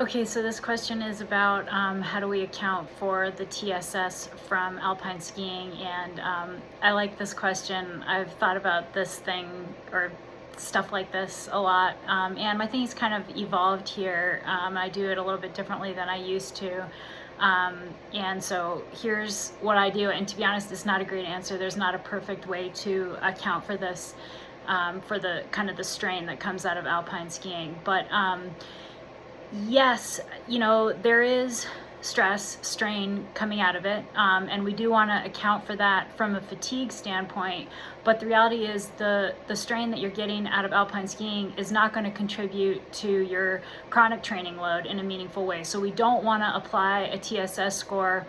Okay, so this question is about how do we account for the TSS from alpine skiing, and I like this question. I've thought about this thing or stuff like this a lot, and my thing's kind of evolved here. I do it a little bit differently than I used to, and so here's what I do. And to be honest, it's not a great answer. There's not a perfect way to account for this, for the kind of the strain that comes out of alpine skiing, but yes, there is stress, strain coming out of it, and we do want to account for that from a fatigue standpoint. But the reality is the strain that you're getting out of alpine skiing is not going to contribute to your chronic training load in a meaningful way. So we don't want to apply a TSS score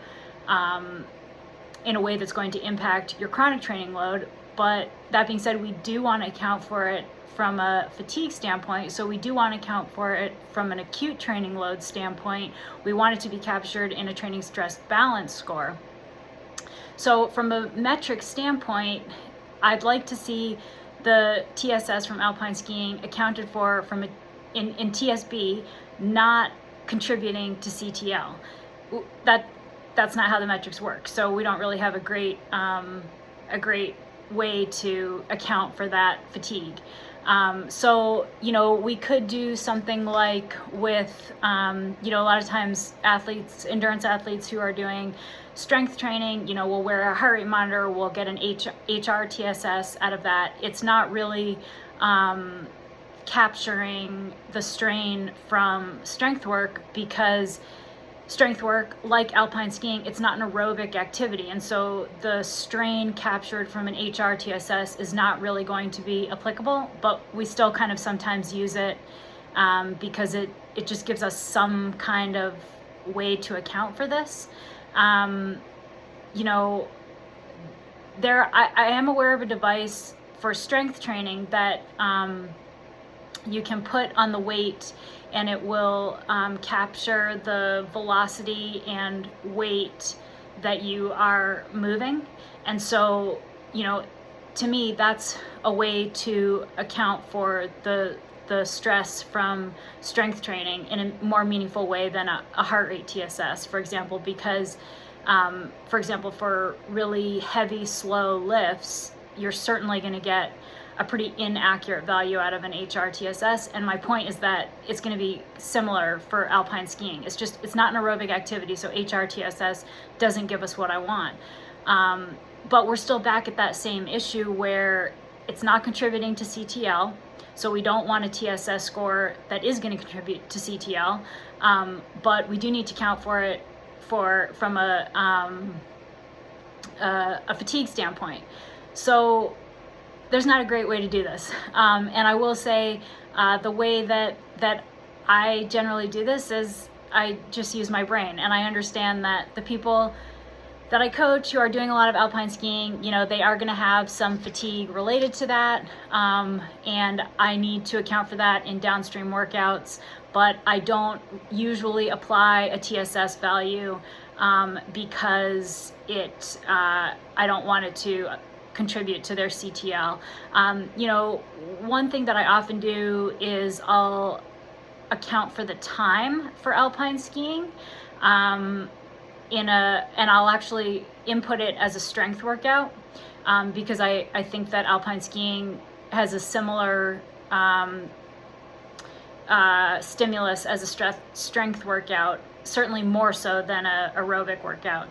in a way that's going to impact your chronic training load. But that being said, we do want to account for it from a fatigue standpoint. So we do want to account for it from an acute training load standpoint. We want it to be captured in a training stress balance score. So from a metric standpoint, I'd like to see the TSS from alpine skiing accounted for from in TSB, not contributing to CTL. That's not how the metrics work. So we don't really have a great way to account for that fatigue. So, we could do something like with, a lot of times endurance athletes who are doing strength training, will wear a heart rate monitor, we'll get an HR TSS out of that. It's not really capturing the strain from strength work, because strength work, like alpine skiing, it's not an aerobic activity, and so the strain captured from an HR TSS is not really going to be applicable, but we still kind of sometimes use it because it just gives us some kind of way to account for this. I am aware of a device for strength training that you can put on the weight, and it will capture the velocity and weight that you are moving. And so, to me, that's a way to account for the stress from strength training in a more meaningful way than a heart rate TSS, for example, because, for really heavy, slow lifts, you're certainly going to get a pretty inaccurate value out of an HR TSS. And my point is that it's going to be similar for alpine skiing. It's not an aerobic activity, so HR TSS doesn't give us what I want. But we're still back at that same issue where it's not contributing to CTL. So we don't want a TSS score that is going to contribute to CTL. But we do need to count for it from a fatigue standpoint. So there's not a great way to do this. And I will say the way that I generally do this is I just use my brain. And I understand that the people that I coach who are doing a lot of alpine skiing, they are going to have some fatigue related to that. And I need to account for that in downstream workouts. But I don't usually apply a TSS value because I don't want it to contribute to their CTL. One thing that I often do is I'll account for the time for alpine skiing, and I'll actually input it as a strength workout, because I think that alpine skiing has a similar stimulus as a strength workout, certainly more so than a aerobic workout.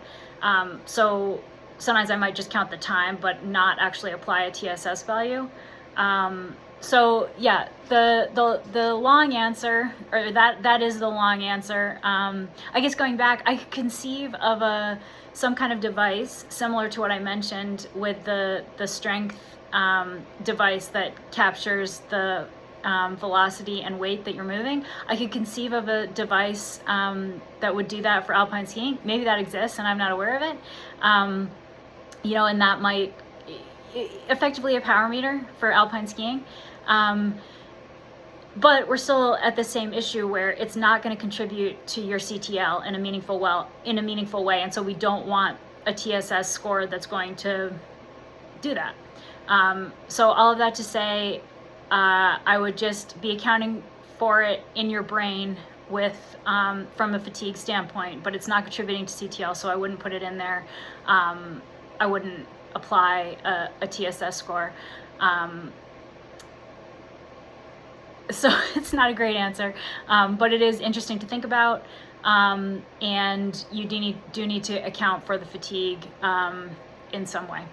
So sometimes I might just count the time, but not actually apply a TSS value. So yeah, the long answer, or that is the long answer. I guess going back, I could conceive of some kind of device similar to what I mentioned with the strength device that captures the velocity and weight that you're moving. I could conceive of a device that would do that for alpine skiing. Maybe that exists and I'm not aware of it. And that might effectively a power meter for alpine skiing. But we're still at the same issue where it's not going to contribute to your CTL in a meaningful way. And so we don't want a TSS score that's going to do that. So all of that to say, I would just be accounting for it in your brain with from a fatigue standpoint, but it's not contributing to CTL, so I wouldn't put it in there. I wouldn't apply a TSS score. So it's not a great answer, but it is interesting to think about, and you do need to account for the fatigue in some way.